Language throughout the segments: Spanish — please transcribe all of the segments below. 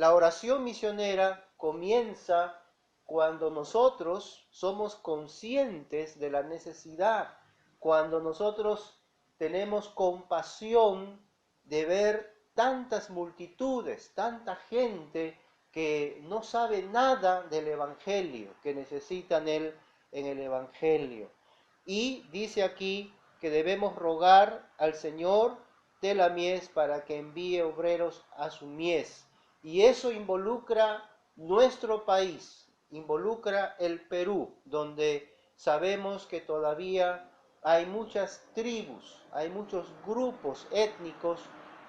la oración misionera comienza cuando nosotros somos conscientes de la necesidad, cuando nosotros tenemos compasión de ver tantas multitudes, tanta gente que no sabe nada del Evangelio, que necesitan en el Evangelio. Y dice aquí que debemos rogar al Señor de la mies para que envíe obreros a su mies. Y eso involucra nuestro país, involucra el Perú, donde sabemos que todavía hay muchas tribus, hay muchos grupos étnicos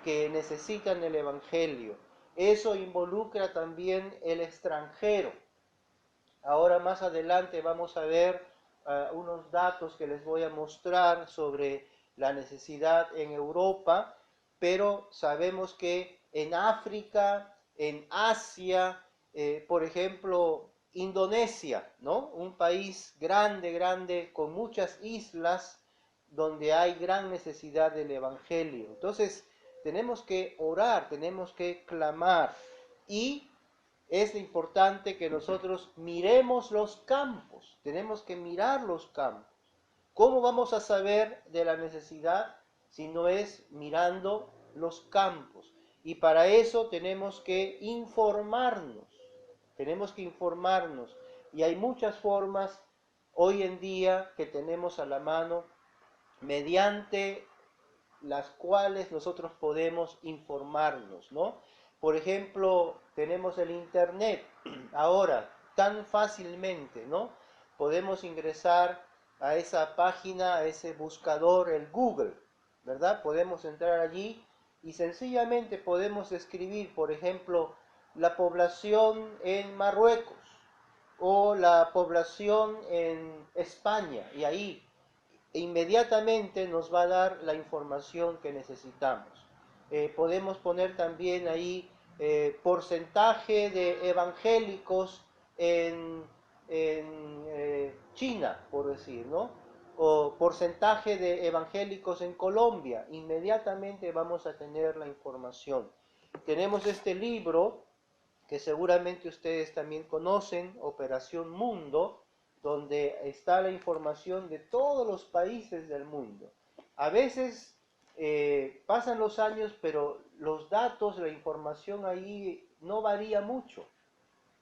que necesitan el Evangelio. Eso involucra también el extranjero. Ahora más adelante vamos a ver unos datos que les voy a mostrar sobre la necesidad en Europa, pero sabemos que en África, en Asia, por ejemplo, Indonesia, ¿no? Un país grande, grande, con muchas islas, donde hay gran necesidad del Evangelio. Entonces, tenemos que orar, tenemos que clamar, y es importante que nosotros miremos los campos, tenemos que mirar los campos. ¿Cómo vamos a saber de la necesidad si no es mirando los campos? Y para eso tenemos que informarnos, tenemos que informarnos. Y hay muchas formas hoy en día que tenemos a la mano mediante las cuales nosotros podemos informarnos, ¿no? Por ejemplo, tenemos el Internet ahora tan fácilmente, ¿no? Podemos ingresar a esa página, a ese buscador, el Google, ¿verdad? Podemos entrar allí y sencillamente podemos escribir, por ejemplo, la población en Marruecos o la población en España, y ahí inmediatamente nos va a dar la información que necesitamos. Podemos poner también ahí porcentaje de evangélicos en China, por decir, ¿no? O porcentaje de evangélicos en Colombia. Inmediatamente vamos a tener la información. Tenemos este libro que seguramente ustedes también conocen, Operación Mundo, donde está la información de todos los países del mundo. A veces pasan los años, pero los datos, la información ahí no varía mucho.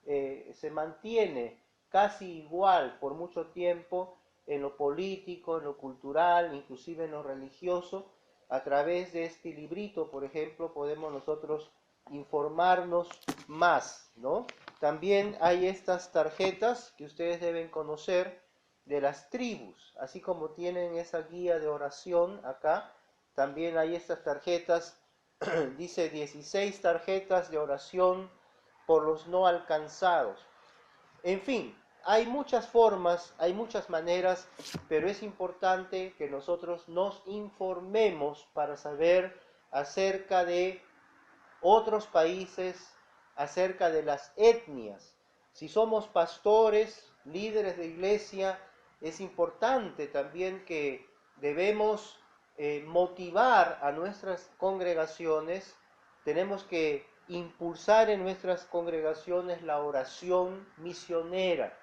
Se mantiene casi igual por mucho tiempo en lo político, en lo cultural, inclusive en lo religioso. A través de este librito, por ejemplo, podemos nosotros informarnos más, ¿no? También hay estas tarjetas que ustedes deben conocer de las tribus, así como tienen esa guía de oración acá, también hay estas tarjetas, dice 16 tarjetas de oración por los no alcanzados. En fin, hay muchas formas, hay muchas maneras, pero es importante que nosotros nos informemos para saber acerca de otros países, acerca de las etnias. Si somos pastores, líderes de iglesia, es importante también que debemos motivar a nuestras congregaciones, tenemos que impulsar en nuestras congregaciones la oración misionera,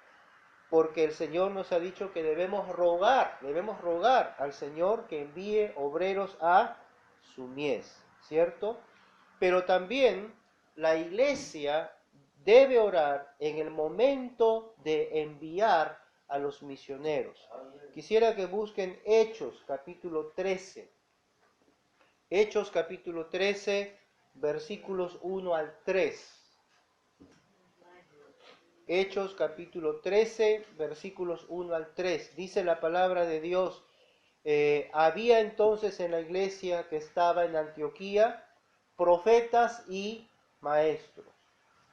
porque el Señor nos ha dicho que debemos rogar al Señor que envíe obreros a su mies, ¿cierto? Pero también la iglesia debe orar en el momento de enviar a los misioneros. Quisiera que busquen Hechos capítulo 13. Hechos capítulo 13, versículos 1 al 3. Hechos capítulo 13, versículos 1 al 3. Dice la palabra de Dios, había entonces en la iglesia que estaba en Antioquía profetas y maestros.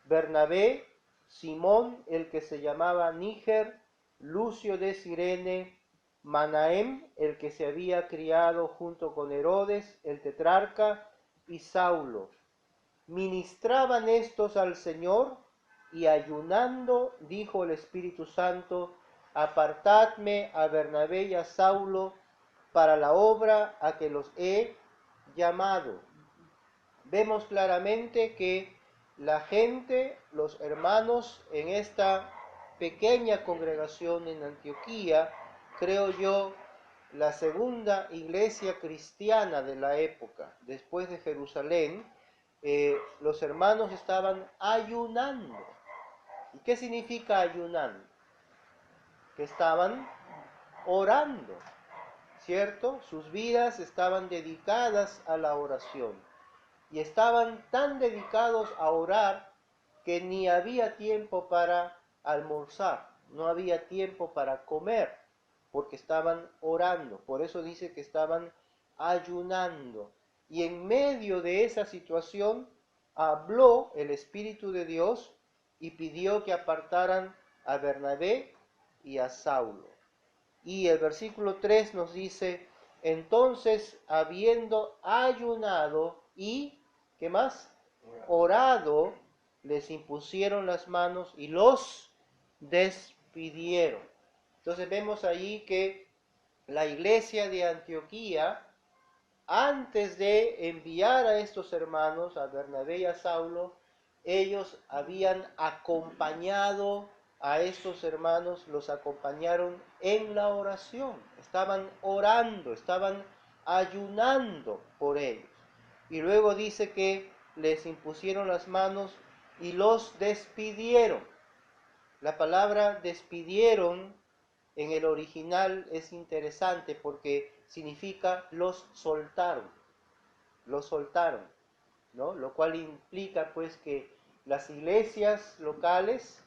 Bernabé, Simón, el que se llamaba Níger, Lucio de Cirene, Manahem, el que se había criado junto con Herodes, el tetrarca, y Saulo. Ministraban estos al Señor, y ayunando dijo el Espíritu Santo, apartadme a Bernabé y a Saulo para la obra a que los he llamado. Vemos claramente que la gente, los hermanos en esta pequeña congregación en Antioquía, creo yo, la segunda iglesia cristiana de la época, después de Jerusalén, los hermanos estaban ayunando. ¿Y qué significa ayunando? Que estaban orando, ¿cierto? Sus vidas estaban dedicadas a la oración. Y estaban tan dedicados a orar que ni había tiempo para almorzar, no había tiempo para comer, porque estaban orando. Por eso dice que estaban ayunando. Y en medio de esa situación habló el Espíritu de Dios y pidió que apartaran a Bernabé y a Saulo. Y el versículo 3 nos dice, entonces habiendo ayunado y, ¿qué más? Orado, les impusieron las manos y los despidieron. Entonces vemos ahí que la iglesia de Antioquía, antes de enviar a estos hermanos, a Bernabé y a Saulo, ellos habían acompañado a estos hermanos, los acompañaron en la oración, estaban orando, estaban ayunando por ellos. Y luego dice que les impusieron las manos y los despidieron. La palabra despidieron en el original es interesante porque significa los soltaron, ¿no? Lo cual implica pues que las iglesias locales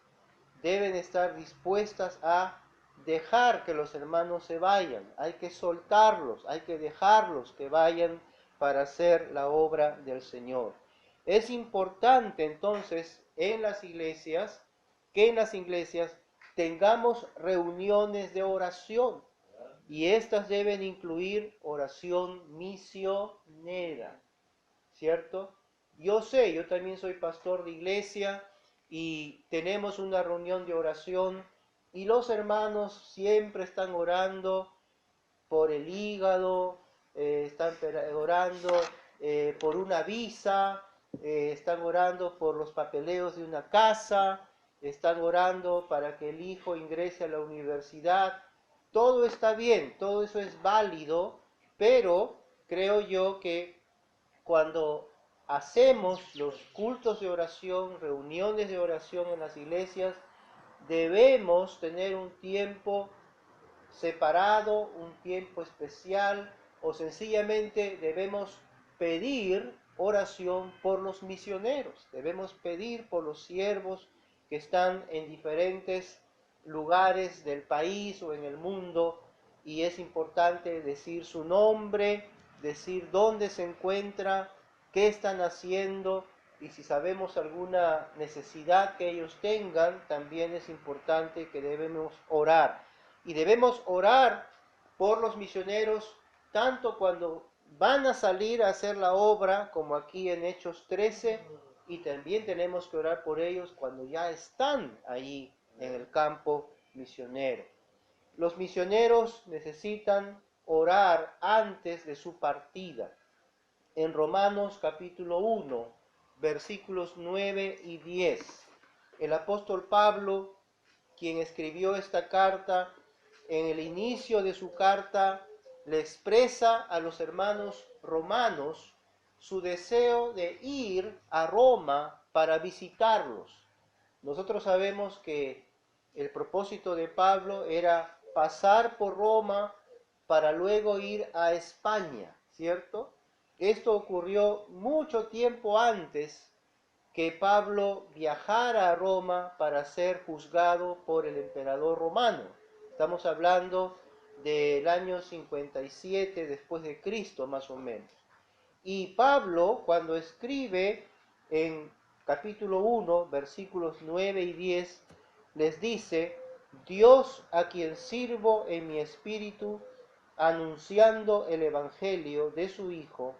deben estar dispuestas a dejar que los hermanos se vayan, hay que soltarlos, hay que dejarlos que vayan para hacer la obra del Señor. Es importante entonces en las iglesias que en las iglesias tengamos reuniones de oración y estas deben incluir oración misionera, ¿cierto? Yo también soy pastor de iglesia y tenemos una reunión de oración y los hermanos siempre están orando por el hígado, están orando por una visa, están orando por los papeleos de una casa, están orando para que el hijo ingrese a la universidad. Todo está bien, todo eso es válido, pero creo yo que cuando hacemos los cultos de oración, reuniones de oración en las iglesias, debemos tener un tiempo separado, un tiempo especial, o sencillamente debemos pedir oración por los misioneros, debemos pedir por los siervos que están en diferentes lugares del país o en el mundo, y es importante decir su nombre, decir dónde se encuentra, qué están haciendo, y si sabemos alguna necesidad que ellos tengan, también es importante que debemos orar. Y debemos orar por los misioneros tanto cuando van a salir a hacer la obra, como aquí en Hechos 13, y también tenemos que orar por ellos cuando ya están ahí en el campo misionero. Los misioneros necesitan orar antes de su partida. En Romanos capítulo 1, versículos 9 y 10, el apóstol Pablo, quien escribió esta carta, en el inicio de su carta le expresa a los hermanos romanos su deseo de ir a Roma para visitarlos. Nosotros sabemos que el propósito de Pablo era pasar por Roma para luego ir a España, ¿cierto? Esto ocurrió mucho tiempo antes que Pablo viajara a Roma para ser juzgado por el emperador romano. Estamos hablando del año 57 después de Cristo, más o menos. Y Pablo, cuando escribe en capítulo 1, versículos 9 y 10, les dice, Dios a quien sirvo en mi espíritu, anunciando el evangelio de su Hijo,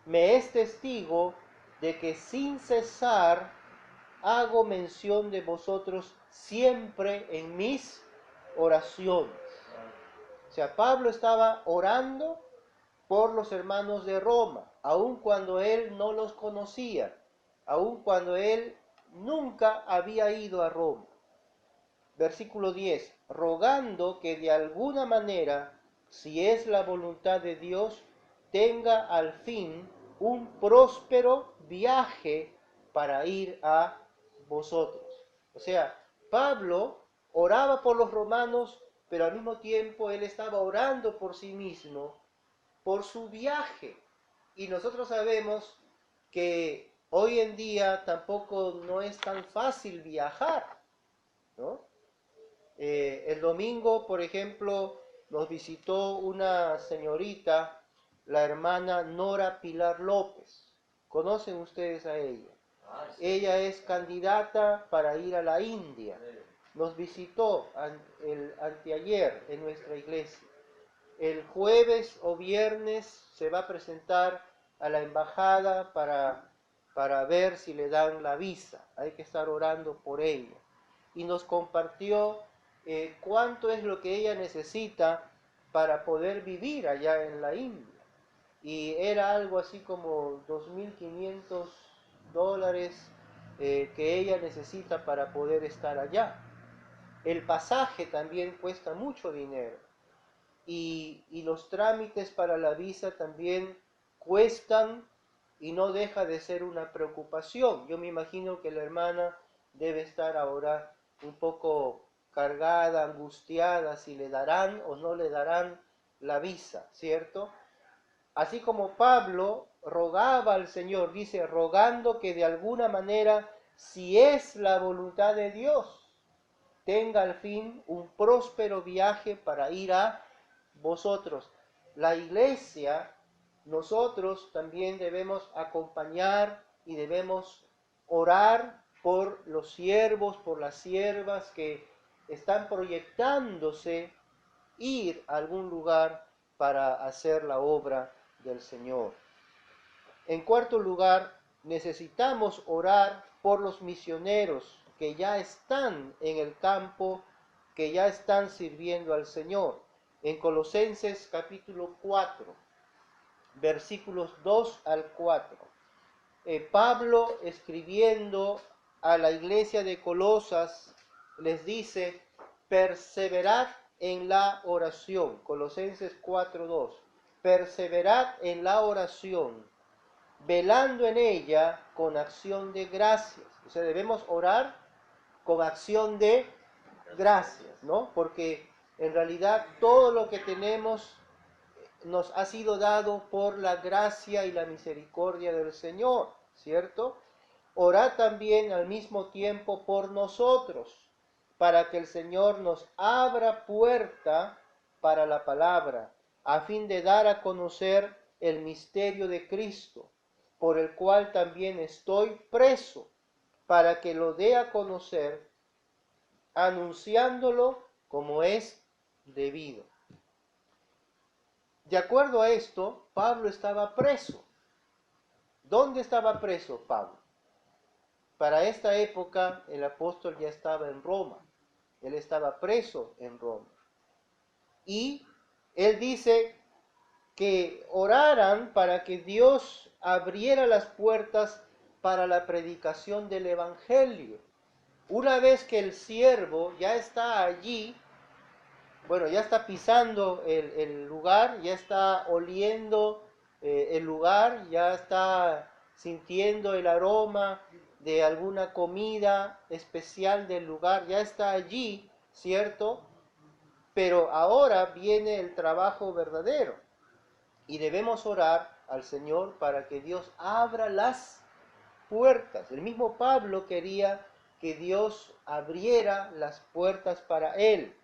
me es testigo de que sin cesar hago mención de vosotros siempre en mis oraciones. O sea, Pablo estaba orando por los hermanos de Roma, aun cuando él no los conocía, aun cuando él nunca había ido a Roma. Versículo 10, rogando que de alguna manera, si es la voluntad de Dios, tenga al fin un próspero viaje para ir a vosotros. O sea, Pablo oraba por los romanos, pero al mismo tiempo él estaba orando por sí mismo, por su viaje. Y nosotros sabemos que hoy en día tampoco no es tan fácil viajar, ¿no? El domingo, por ejemplo, nos visitó una señorita, la hermana Nora Pilar López. ¿Conocen ustedes a ella? Ella es candidata para ir a la India. Nos visitó el anteayer en nuestra iglesia. El jueves o viernes se va a presentar a la embajada para ver si le dan la visa. Hay que estar orando por ella. Y nos compartió cuánto es lo que ella necesita para poder vivir allá en la India. Y era algo así como $2.500 que ella necesita para poder estar allá. El pasaje también cuesta mucho dinero. Y los trámites para la visa también cuestan y no deja de ser una preocupación. Yo me imagino que la hermana debe estar ahora un poco cargada, angustiada, si le darán o no le darán la visa, ¿cierto? Así como Pablo rogaba al Señor, dice, rogando que de alguna manera, si es la voluntad de Dios, tenga al fin un próspero viaje para ir a vosotros. La iglesia, nosotros también debemos acompañar y debemos orar por los siervos, por las siervas que están proyectándose ir a algún lugar para hacer la obra del Señor. En cuarto lugar, necesitamos orar por los misioneros que ya están en el campo, que ya están sirviendo al Señor. En Colosenses capítulo 4, versículos 2 al 4. Pablo, escribiendo a la iglesia de Colosas, les dice, perseverad en la oración. Colosenses 4:2. Perseverad en la oración, velando en ella con acción de gracias. O sea, debemos orar con acción de gracias, ¿no? Porque en realidad todo lo que tenemos nos ha sido dado por la gracia y la misericordia del Señor, ¿cierto? Orad también al mismo tiempo por nosotros, para que el Señor nos abra puerta para la palabra, a fin de dar a conocer el misterio de Cristo, por el cual también estoy preso, para que lo dé a conocer, anunciándolo como es debido. De acuerdo a esto, Pablo estaba preso. ¿Dónde estaba preso Pablo? Para esta época el apóstol ya estaba en Roma. Él estaba preso en Roma. Y él dice que oraran para que Dios abriera las puertas para la predicación del Evangelio. Una vez que el siervo ya está allí, bueno, ya está pisando el lugar, ya está oliendo el lugar, ya está sintiendo el aroma de alguna comida especial del lugar, ya está allí, ¿cierto? Pero ahora viene el trabajo verdadero y debemos orar al Señor para que Dios abra las puertas. El mismo Pablo quería que Dios abriera las puertas para él.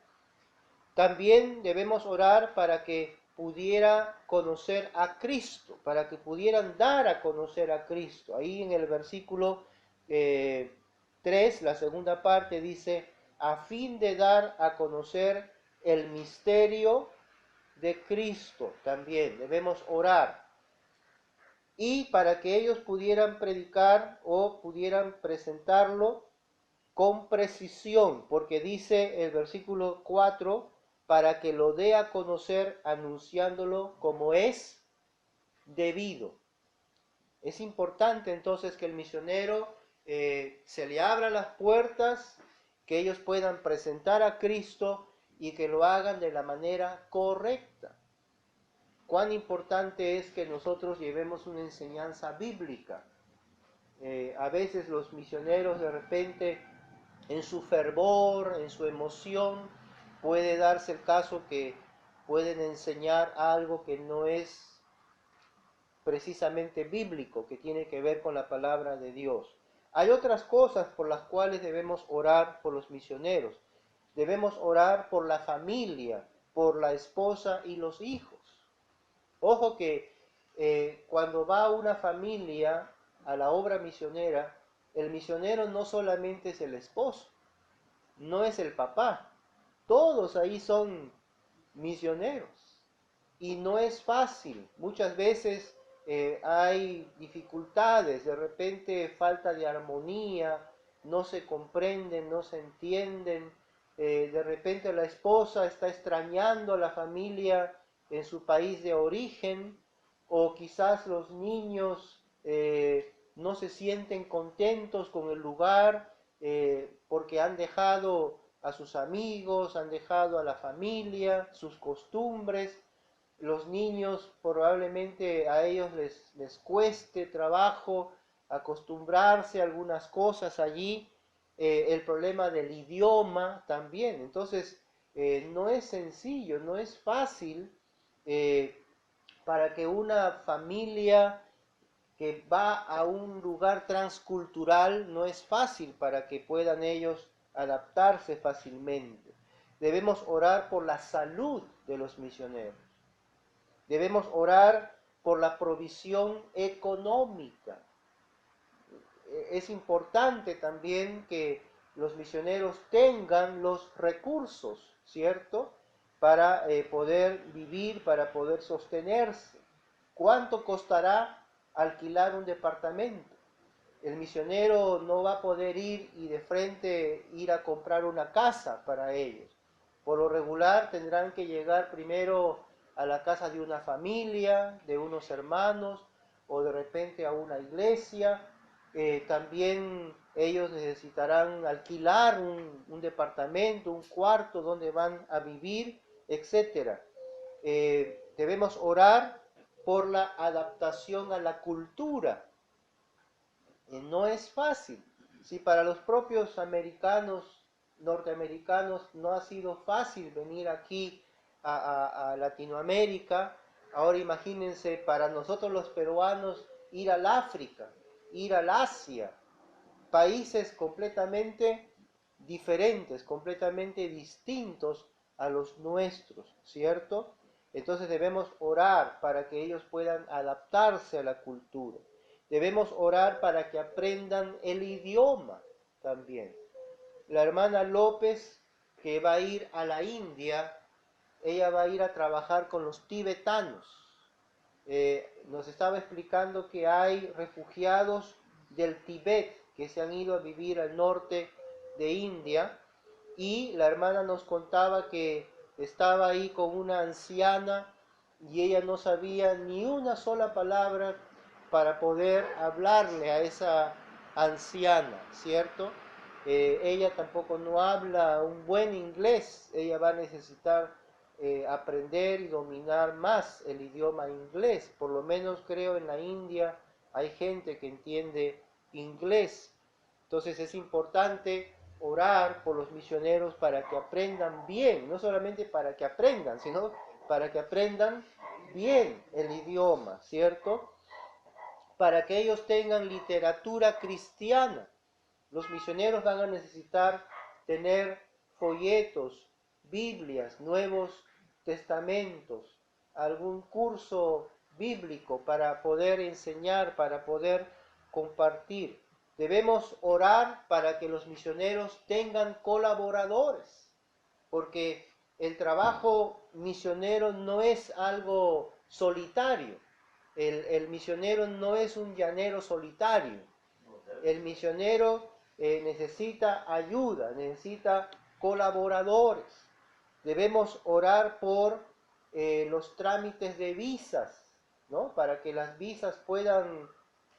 También debemos orar para que pudiera conocer a Cristo, para que pudieran dar a conocer a Cristo. Ahí en el versículo 3, la segunda parte dice, a fin de dar a conocer el misterio de Cristo también. Debemos orar. Y para que ellos pudieran predicar o pudieran presentarlo con precisión, porque dice el versículo 4, para que lo dé a conocer anunciándolo como es debido. Es importante entonces que el misionero se le abra las puertas, que ellos puedan presentar a Cristo y que lo hagan de la manera correcta. Cuán importante es que nosotros llevemos una enseñanza bíblica. A veces los misioneros de repente en su fervor, en su emoción, puede darse el caso que pueden enseñar algo que no es precisamente bíblico, que tiene que ver con la palabra de Dios. Hay otras cosas por las cuales debemos orar por los misioneros. Debemos orar por la familia, por la esposa y los hijos. Ojo que cuando va una familia a la obra misionera, el misionero no solamente es el esposo, no es el papá, todos ahí son misioneros. Y no es fácil, muchas veces hay dificultades, de repente falta de armonía, no se comprenden, no se entienden, de repente la esposa está extrañando a la familia en su país de origen, o quizás los niños no se sienten contentos con el lugar porque han dejado a sus amigos, han dejado a la familia, sus costumbres. Los niños probablemente a ellos les cueste trabajo acostumbrarse a algunas cosas allí, el problema del idioma también. Entonces, no es sencillo, no es fácil eh, para que una familia que va a un lugar transcultural, no es fácil para que puedan ellos adaptarse fácilmente. Debemos orar por la salud de los misioneros. Debemos orar por la provisión económica. Es importante también que los misioneros tengan los recursos, ¿cierto? Para poder vivir, para poder sostenerse. ¿Cuánto costará alquilar un departamento? El misionero no va a poder ir y de frente ir a comprar una casa para ellos. Por lo regular tendrán que llegar primero a la casa de una familia, de unos hermanos, o de repente a una iglesia. También ellos necesitarán alquilar un departamento, un cuarto donde van a vivir, etc. Debemos orar por la adaptación a la cultura. No es fácil. Si para los propios americanos, norteamericanos, no ha sido fácil venir aquí a Latinoamérica, ahora imagínense para nosotros los peruanos ir al África, ir al Asia, países completamente diferentes, completamente distintos a los nuestros, ¿cierto? Entonces debemos orar para que ellos puedan adaptarse a la cultura. Debemos orar para que aprendan el idioma también. La hermana López, que va a ir a la India, ella va a ir a trabajar con los tibetanos. Nos estaba explicando que hay refugiados del Tíbet que se han ido a vivir al norte de India, y la hermana nos contaba que estaba ahí con una anciana y ella no sabía ni una sola palabra para poder hablarle a esa anciana, ¿cierto? Ella tampoco no habla un buen inglés, ella va a necesitar aprender y dominar más el idioma inglés. Por lo menos creo en la India hay gente que entiende inglés. Entonces es importante orar por los misioneros para que aprendan bien, no solamente para que aprendan, sino para que aprendan bien el idioma, ¿cierto? Para que ellos tengan literatura cristiana. Los misioneros van a necesitar tener folletos, Biblias, Nuevos Testamentos, algún curso bíblico para poder enseñar, para poder compartir. Debemos orar para que los misioneros tengan colaboradores, porque el trabajo misionero no es algo solitario. El misionero no es un llanero solitario. El misionero necesita ayuda, necesita colaboradores. Debemos orar por los trámites de visas, ¿no? Para que las visas puedan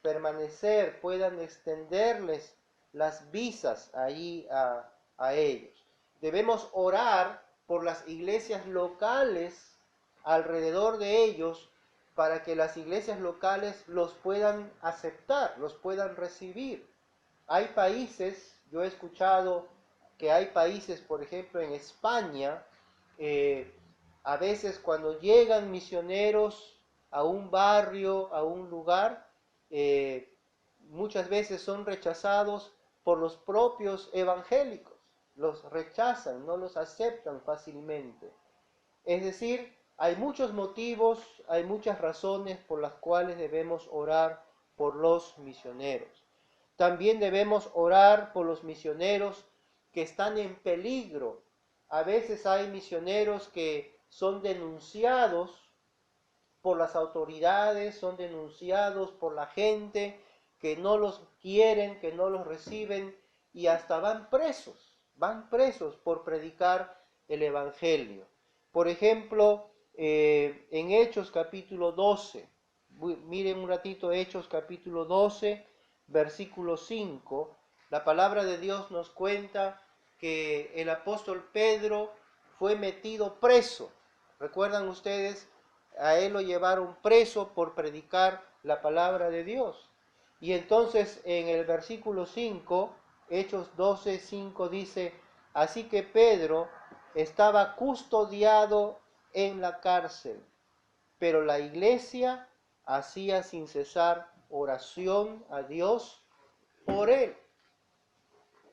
permanecer, puedan extenderles las visas ahí a ellos. Debemos orar por las iglesias locales alrededor de ellos para que las iglesias locales los puedan aceptar, los puedan recibir. Hay países, yo he escuchado que hay países, por ejemplo en España, a veces cuando llegan misioneros a un barrio, a un lugar, muchas veces son rechazados por los propios evangélicos, los rechazan, no los aceptan fácilmente. Es decir, hay muchos motivos, hay muchas razones por las cuales debemos orar por los misioneros. También debemos orar por los misioneros que están en peligro. A veces hay misioneros que son denunciados por las autoridades, son denunciados por la gente, que no los quieren, que no los reciben y hasta van presos por predicar el Evangelio. Por ejemplo, en Hechos capítulo 12, miren un ratito Hechos capítulo 12, versículo 5, la palabra de Dios nos cuenta que el apóstol Pedro fue metido preso. ¿Recuerdan ustedes? A él lo llevaron preso por predicar la palabra de Dios. Y entonces en el versículo 5, Hechos 12, 5 dice, así que Pedro estaba custodiado en la cárcel, pero la iglesia hacía sin cesar oración a Dios por él.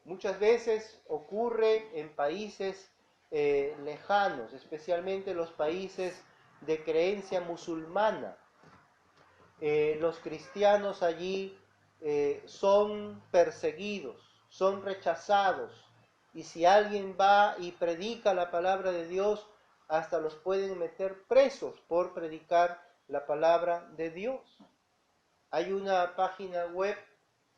Muchas veces ocurre en países lejanos, especialmente los países de creencia musulmana. Los cristianos allí son perseguidos, son rechazados, y si alguien va y predica la palabra de Dios, hasta los pueden meter presos por predicar la palabra de Dios. Hay una página web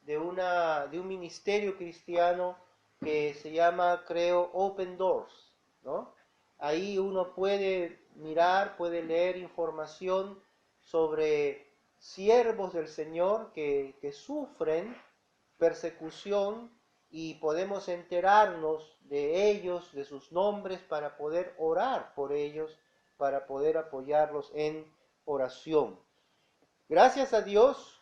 de un ministerio cristiano que se llama, creo, Open Doors, ¿no? Ahí uno puede mirar, puede leer información sobre siervos del Señor que sufren persecución y podemos enterarnos de ellos, de sus nombres, para poder orar por ellos, para poder apoyarlos en oración. Gracias a Dios,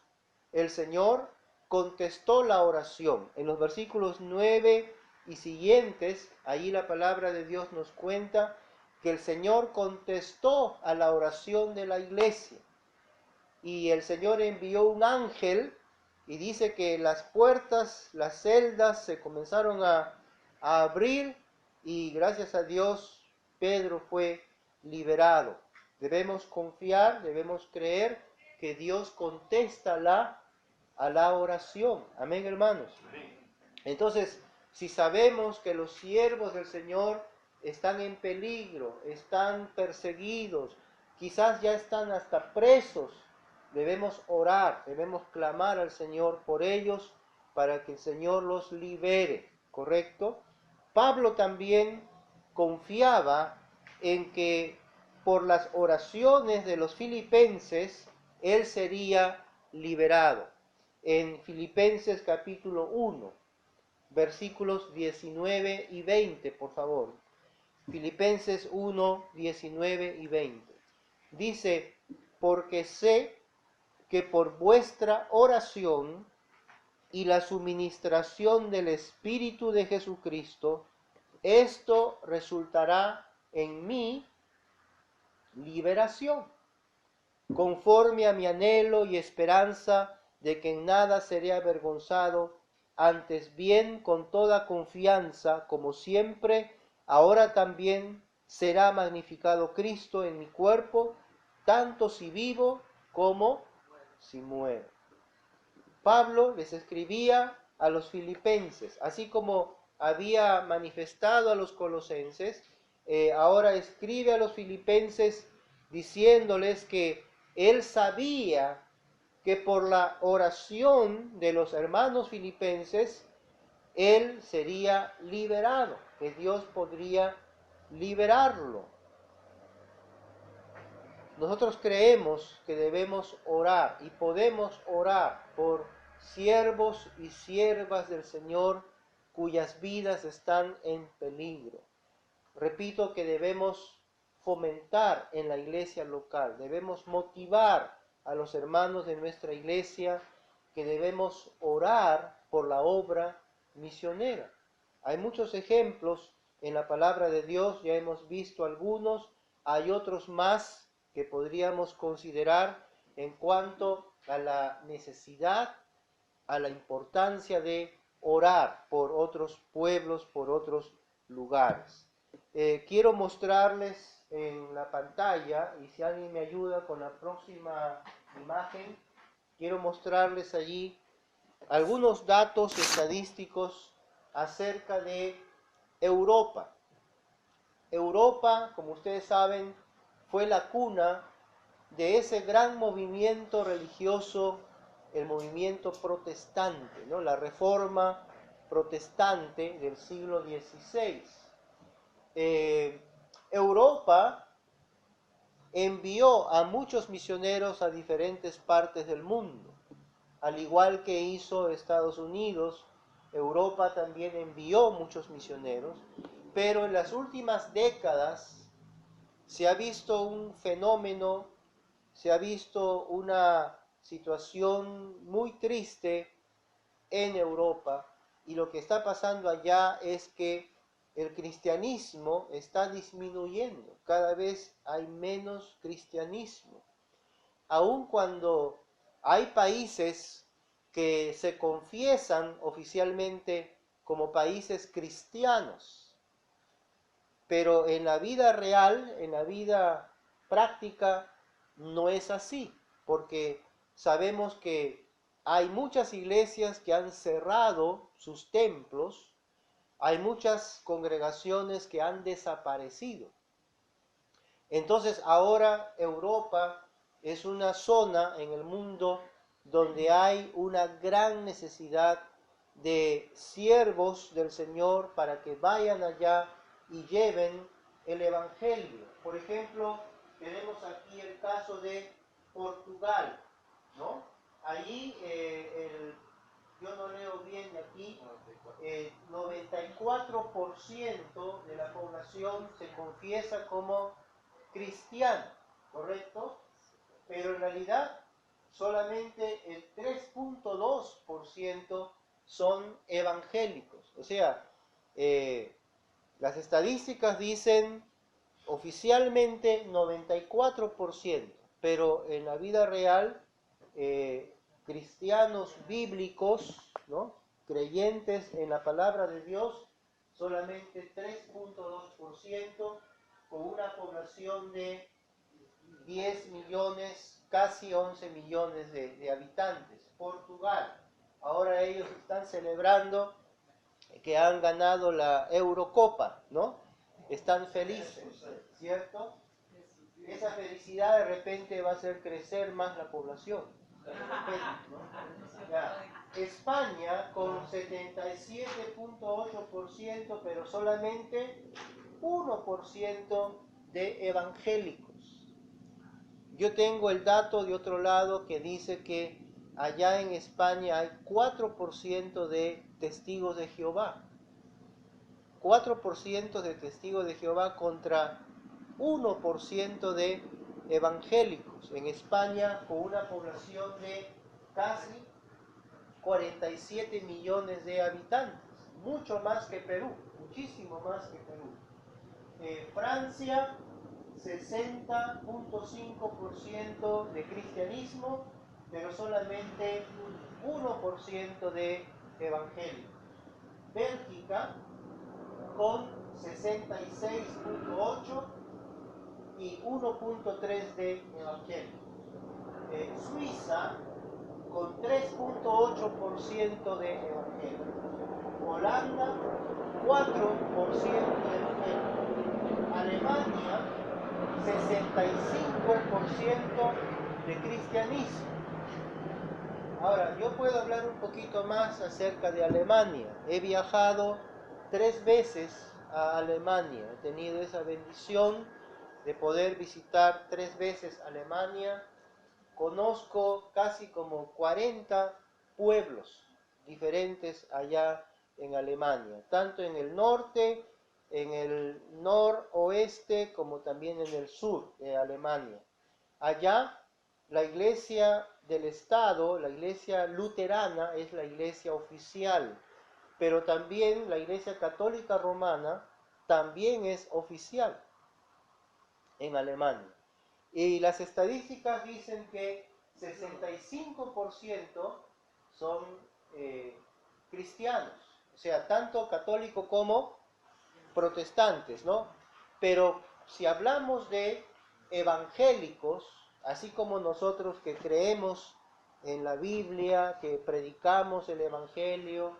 el Señor contestó la oración. En los versículos 9 y siguientes, allí la palabra de Dios nos cuenta que el Señor contestó a la oración de la iglesia. Y el Señor envió un ángel y dice que las puertas, las celdas se comenzaron a abrir y gracias a Dios Pedro fue liberado. Debemos confiar, debemos creer que Dios contesta a la oración. Amén, hermanos. Entonces, si sabemos que los siervos del Señor están en peligro, están perseguidos, quizás ya están hasta presos, debemos orar, debemos clamar al Señor por ellos para que el Señor los libere, ¿correcto? Pablo también confiaba en que por las oraciones de los filipenses, él sería liberado. En Filipenses capítulo 1, versículos 19 y 20, por favor. Filipenses 1, 19 y 20. Dice, porque sé que por vuestra oración y la suministración del Espíritu de Jesucristo, esto resultará en mí liberación, conforme a mi anhelo y esperanza de que en nada seré avergonzado, antes bien con toda confianza, como siempre, ahora también será magnificado Cristo en mi cuerpo, tanto si vivo como si muero. Pablo les escribía a los filipenses, así como había manifestado a los colosenses, ahora escribe a los filipenses diciéndoles que él sabía que por la oración de los hermanos filipenses, él sería liberado, que Dios podría liberarlo. nosotros creemos que debemos orar y podemos orar por siervos y siervas del Señor cuyas vidas están en peligro. Repito que debemos fomentar en la iglesia local, debemos motivar a los hermanos de nuestra iglesia, que debemos orar por la obra misionera. Hay muchos ejemplos en la palabra de Dios, ya hemos visto algunos, hay otros más que podríamos considerar en cuanto a la necesidad, a la importancia de orar por otros pueblos, por otros lugares. Quiero mostrarles en la pantalla, y si alguien me ayuda con la próxima imagen, quiero mostrarles allí algunos datos estadísticos acerca de Europa. Europa, como ustedes saben, fue la cuna de ese gran movimiento religioso, el movimiento protestante, ¿no? La reforma protestante del siglo XVI. Europa envió a muchos misioneros a diferentes partes del mundo. Al igual que hizo Estados Unidos, Europa también envió muchos misioneros, pero en las últimas décadas se ha visto un fenómeno, se ha visto una situación muy triste en Europa, y lo que está pasando allá es que el cristianismo está disminuyendo, cada vez hay menos cristianismo. Aun cuando hay países que se confiesan oficialmente como países cristianos, pero en la vida real, en la vida práctica, no es así, porque sabemos que hay muchas iglesias que han cerrado sus templos, hay muchas congregaciones que han desaparecido. Entonces ahora Europa es una zona en el mundo donde hay una gran necesidad de siervos del Señor para que vayan allá y lleven el Evangelio. Por ejemplo, tenemos aquí el caso de Portugal, ¿no? Allí, yo no leo bien aquí, 94% de la población se confiesa como cristiano, ¿correcto? Pero en realidad solamente el 3.2% son evangélicos. O sea, las estadísticas dicen oficialmente 94%, pero en la vida real, cristianos bíblicos, ¿no?, creyentes en la palabra de Dios, solamente 3.2%, con una población de 10 millones, casi 11 millones de habitantes. Portugal, ahora ellos están celebrando que han ganado la Eurocopa, ¿no? Están felices, ¿cierto? Esa felicidad de repente va a hacer crecer más la población. De repente, ¿no? Ya. España con 77.8%, pero solamente 1% de evangélicos. Yo tengo el dato de otro lado que dice que allá en España hay 4% de testigos de Jehová. 4% de testigos de Jehová contra 1% de evangélicos. En España, con una población de casi 47 millones de habitantes, mucho más que Perú, muchísimo más que Perú. Francia, 60.5% de cristianismo, pero solamente 1% de evangélicos. Bélgica, con 66.8% y 1.3% de evangélicos. Suiza, con 3.8% de evangélicos. Holanda, 4% de evangélicos. Alemania, 65% de cristianismo. Ahora, yo puedo hablar un poquito más acerca de Alemania. He viajado 3 veces a Alemania, he tenido esa bendición de poder visitar 3 veces Alemania. Conozco casi como 40 pueblos diferentes allá en Alemania, tanto en el norte, en el noroeste, como también en el sur de Alemania. Allá la iglesia del Estado, la iglesia luterana, es la iglesia oficial, pero también la iglesia católica romana también es oficial en Alemania. Y las estadísticas dicen que 65% son cristianos, o sea, tanto católicos como protestantes, ¿no? Pero si hablamos de evangélicos, así como nosotros que creemos en la Biblia, que predicamos el Evangelio,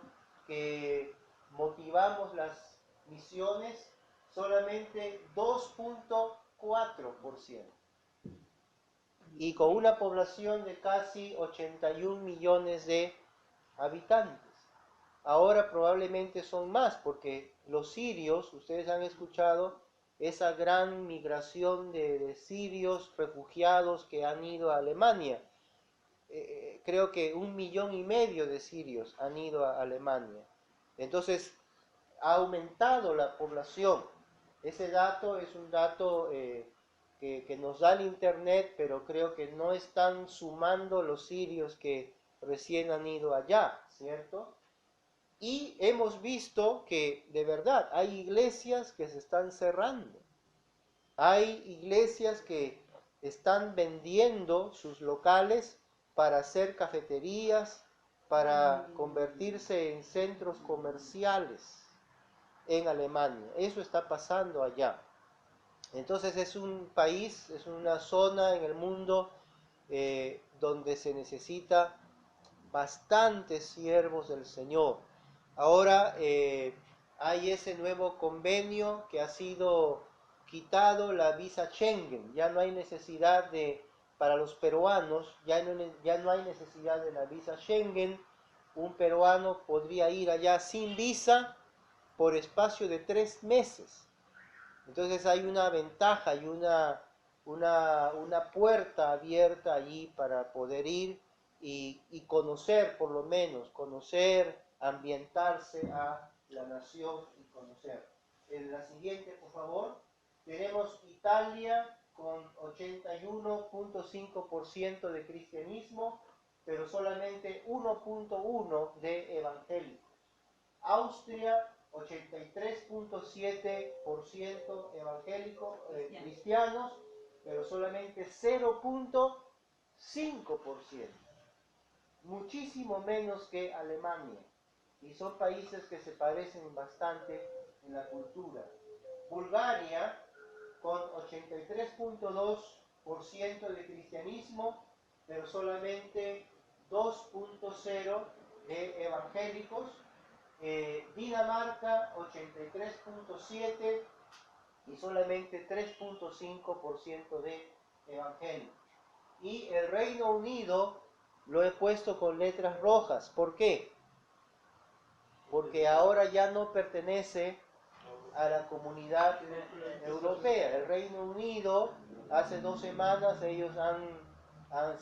que motivamos las misiones, solamente 2.4%. Y con una población de casi 81 millones de habitantes. Ahora probablemente son más, porque los sirios, ustedes han escuchado esa gran migración de sirios refugiados que han ido a Alemania. Creo que 1,5 millones de sirios han ido a Alemania. Entonces, ha aumentado la población. Ese dato es un dato que nos da el Internet, pero creo que no están sumando los sirios que recién han ido allá, ¿cierto? Y hemos visto que de verdad hay iglesias que se están cerrando. Hay iglesias que están vendiendo sus locales para hacer cafeterías, para convertirse en centros comerciales en Alemania. Eso está pasando allá. Entonces es un país, es una zona en el mundo donde se necesita bastantes siervos del Señor. Ahora hay ese nuevo convenio que ha sido quitado, la visa Schengen. Ya no hay necesidad para los peruanos, ya no hay necesidad de la visa Schengen. Un peruano podría ir allá sin visa por espacio de 3 meses. Entonces hay una ventaja y una puerta abierta allí para poder ir y conocer, por lo menos, conocer, ambientarse a la nación y conocer. En la siguiente, por favor, tenemos Italia con 81.5% de cristianismo, pero solamente 1.1% de evangélicos. Austria, 83.7% evangélicos, cristianos, pero solamente 0.5%. Muchísimo menos que Alemania. Y son países que se parecen bastante en la cultura. Bulgaria, con 83.2% de cristianismo, pero solamente 2.0% de evangélicos. Dinamarca 83.7% y solamente 3.5% de evangélicos. Y el Reino Unido lo he puesto con letras rojas. ¿Por qué? Porque ahora ya no pertenece a la comunidad europea. El Reino Unido, hace 2 semanas, ellos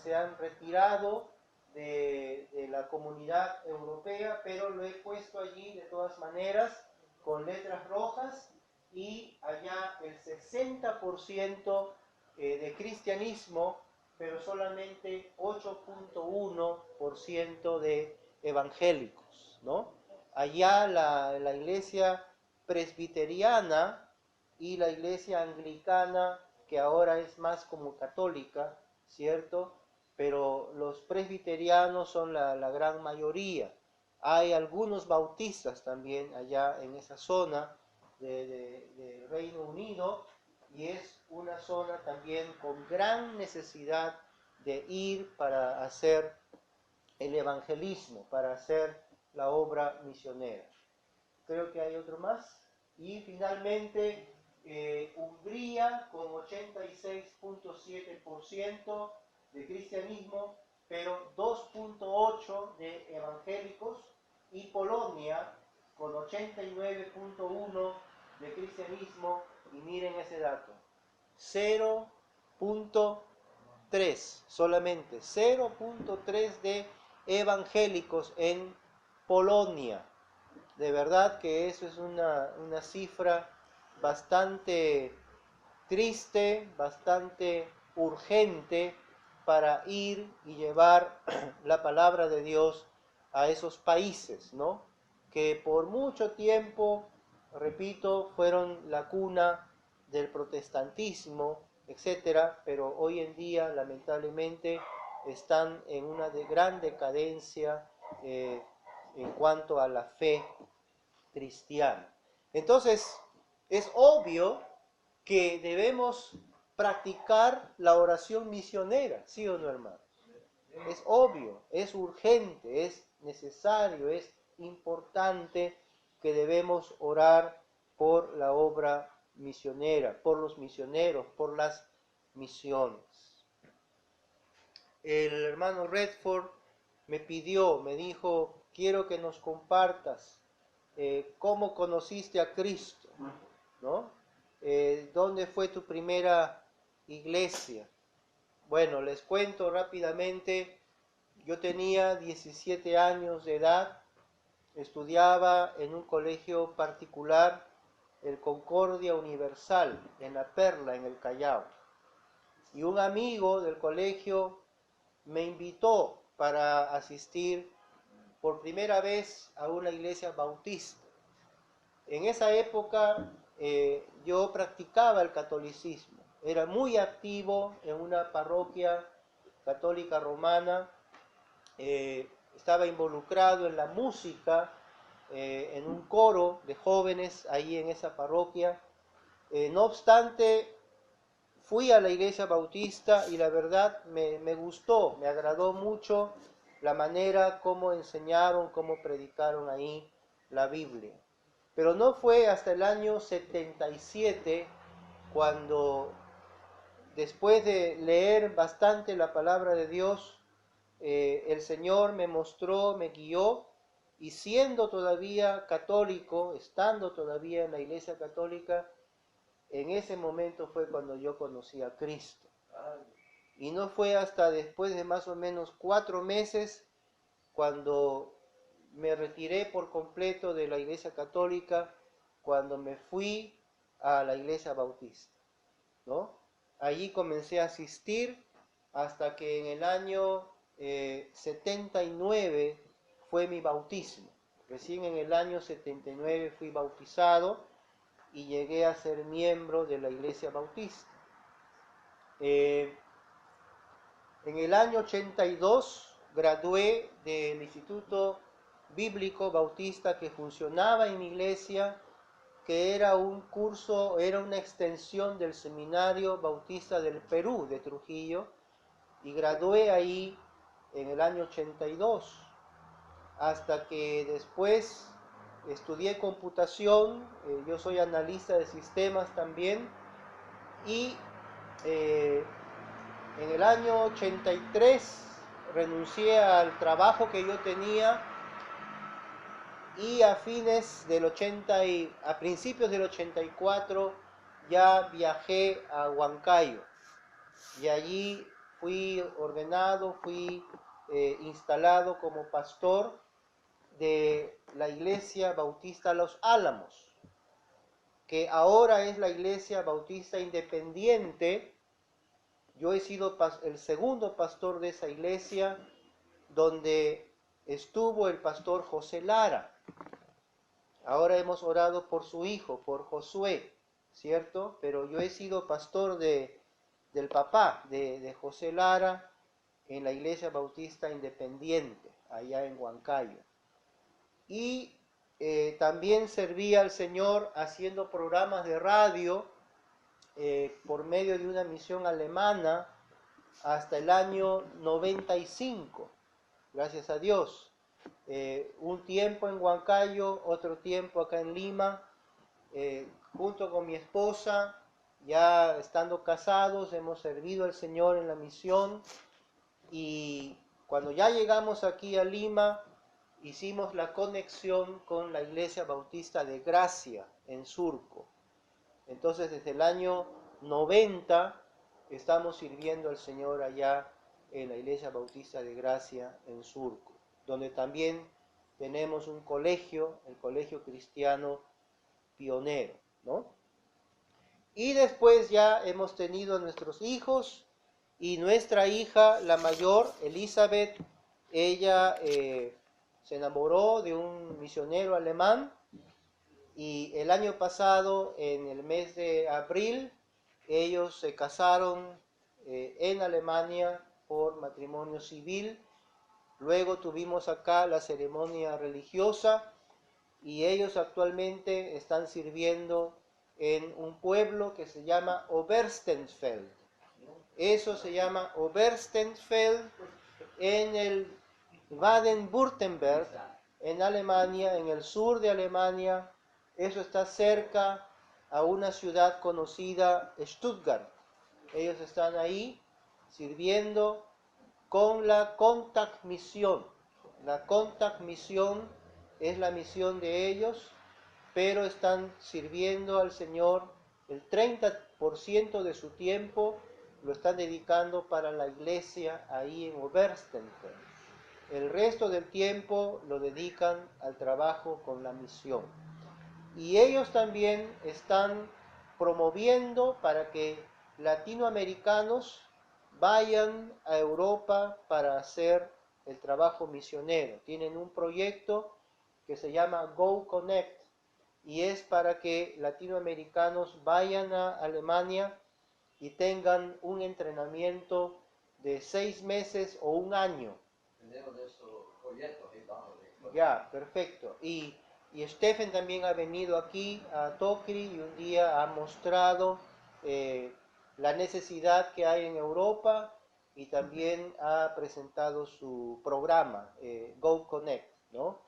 se han retirado de la comunidad europea, pero lo he puesto allí de todas maneras con letras rojas, y allá el 60% de cristianismo, pero solamente 8.1% de evangélicos, ¿no? Allá la iglesia presbiteriana y la iglesia anglicana, que ahora es más como católica, ¿cierto? Pero los presbiterianos son la gran mayoría. Hay algunos bautistas también allá en esa zona de Reino Unido, y es una zona también con gran necesidad de ir para hacer el evangelismo, para hacer la obra misionera. Creo que hay otro más. Y finalmente Hungría con 86.7% de cristianismo, pero 2.8% de evangélicos. Y Polonia con 89.1% de cristianismo, y miren ese dato, 0.3 solamente, 0.3 de evangélicos en Polonia. De verdad que eso es una cifra bastante triste, bastante urgente para ir y llevar la palabra de Dios a esos países, ¿no? Que por mucho tiempo, repito, fueron la cuna del protestantismo, etcétera, pero hoy en día, lamentablemente, están en una gran decadencia en cuanto a la fe cristiana. Entonces, es obvio que debemos practicar la oración misionera, ¿sí o no, hermanos? Es obvio, es urgente, es necesario, es importante que debemos orar por la obra misionera, por los misioneros, por las misiones. El hermano Redford me dijo, quiero que nos compartas cómo conociste a Cristo, ¿no? ¿Dónde fue tu primera iglesia? Bueno, les cuento rápidamente. Yo tenía 17 años de edad, estudiaba en un colegio particular, el Concordia Universal, en La Perla, en el Callao. Y un amigo del colegio me invitó para asistir por primera vez a una iglesia bautista. En esa época yo practicaba el catolicismo, era muy activo en una parroquia católica romana, estaba involucrado en la música, en un coro de jóvenes ahí en esa parroquia. No obstante, fui a la iglesia bautista y la verdad me gustó, me agradó mucho la manera como enseñaron, cómo predicaron ahí la Biblia. Pero no fue hasta el año 77 cuando, después de leer bastante la palabra de Dios, el Señor me mostró, me guió, y siendo todavía católico, estando todavía en la iglesia católica, en ese momento fue cuando yo conocí a Cristo. Y no fue hasta después de más o menos 4 meses cuando me retiré por completo de la iglesia católica, cuando me fui a la iglesia bautista, ¿no? Allí comencé a asistir hasta que en el año 79 fue mi bautismo. Recién en el año 79 fui bautizado y llegué a ser miembro de la iglesia bautista. En el año 82 gradué del Instituto Bíblico Bautista que funcionaba en mi iglesia, que era un curso, era una extensión del Seminario Bautista del Perú, de Trujillo, y gradué ahí en el año 82, hasta que después estudié computación, yo soy analista de sistemas también, y en el año 83 renuncié al trabajo que yo tenía y a principios del 84 ya viajé a Huancayo y allí fui ordenado, fui instalado como pastor de la Iglesia Bautista Los Álamos, que ahora es la Iglesia Bautista Independiente. Yo he sido el segundo pastor de esa iglesia, donde estuvo el pastor José Lara. Ahora hemos orado por su hijo, por Josué, ¿cierto? Pero yo he sido pastor del papá de José Lara en la Iglesia Bautista Independiente, allá en Huancayo. Y también serví al Señor haciendo programas de radio por medio de una misión alemana hasta el año 95, gracias a Dios. Un tiempo en Huancayo, otro tiempo acá en Lima, junto con mi esposa, ya estando casados, hemos servido al Señor en la misión, y cuando ya llegamos aquí a Lima, hicimos la conexión con la Iglesia Bautista de Gracia en Surco. Entonces, desde el año 90 estamos sirviendo al Señor allá en la Iglesia Bautista de Gracia en Surco, donde también tenemos un colegio, el Colegio Cristiano Pionero, ¿no? Y después ya hemos tenido a nuestros hijos y nuestra hija, la mayor, Elizabeth, ella se enamoró de un misionero alemán y el año pasado, en el mes de abril, ellos se casaron en Alemania por matrimonio civil. Luego tuvimos acá la ceremonia religiosa y ellos actualmente están sirviendo en un pueblo que se llama Oberstenfeld. Eso se llama Oberstenfeld en el Baden-Württemberg, en Alemania, en el sur de Alemania. Eso está cerca a una ciudad conocida, Stuttgart. Ellos están ahí sirviendo con la Contact Misión. La Contact Misión es la misión de ellos, pero están sirviendo al Señor. El 30% de su tiempo lo están dedicando para la iglesia ahí en Oberstenfeld. El resto del tiempo lo dedican al trabajo con la misión. Y ellos también están promoviendo para que latinoamericanos vayan a Europa para hacer el trabajo misionero. Tienen un proyecto que se llama Go Connect y es para que latinoamericanos vayan a Alemania y tengan un entrenamiento de 6 meses o un año. Ya, perfecto. Y Stephen también ha venido aquí a Tokri y un día ha mostrado la necesidad que hay en Europa y también ha presentado su programa, Go Connect, ¿no?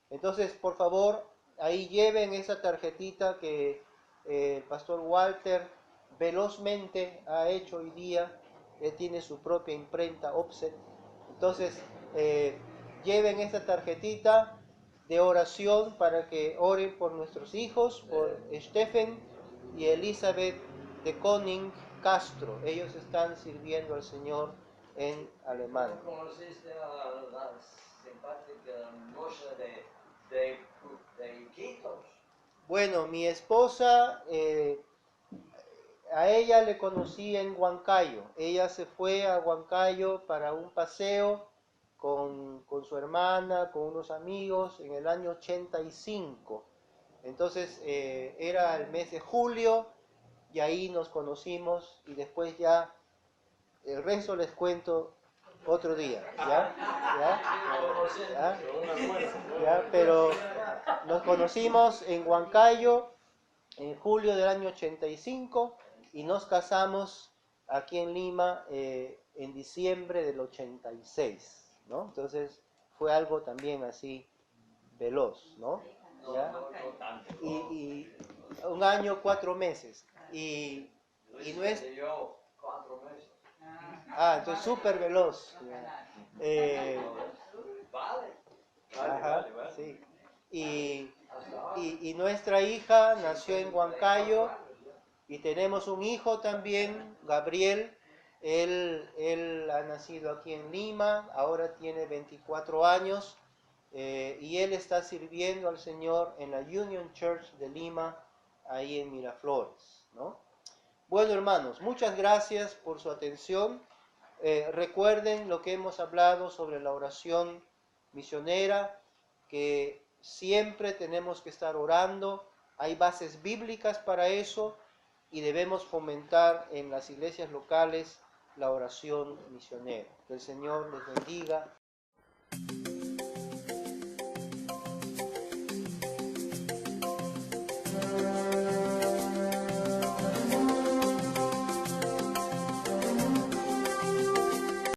Entonces, por favor, ahí lleven esa tarjetita que el pastor Walter velozmente ha hecho hoy día. Él tiene su propia imprenta offset. Entonces, lleven esta tarjetita de oración para que oren por nuestros hijos, por Stephen y Elizabeth de Koning Castro. Ellos están sirviendo al Señor en Alemania. ¿Cómo conociste a la simpática moza de Iquitos? Bueno, mi esposa, a ella le conocí en Huancayo. Ella se fue a Huancayo para un paseo con su hermana, con unos amigos, en el año 85. Entonces era el mes de julio y ahí nos conocimos y después ya el resto les cuento otro día, ¿ya? ¿Ya? ¿Ya? ¿Ya? Pero nos conocimos en Huancayo en julio del año 85 y nos casamos aquí en Lima en diciembre del 86, ¿no? Entonces fue algo también así veloz, ¿no? ¿Ya? Y un año, 4 meses. Y no es... Yo 4 meses. entonces súper veloz. Vale. Ajá, sí. Y nuestra hija nació en Huancayo y tenemos un hijo también, Gabriel. Él ha nacido aquí en Lima, ahora tiene 24 años y él está sirviendo al Señor en la Union Church de Lima, ahí en Miraflores, ¿no? Bueno, hermanos, muchas gracias por su atención. Recuerden lo que hemos hablado sobre la oración misionera, que siempre tenemos que estar orando. Hay bases bíblicas para eso y debemos fomentar en las iglesias locales la oración misionera. Que el Señor les bendiga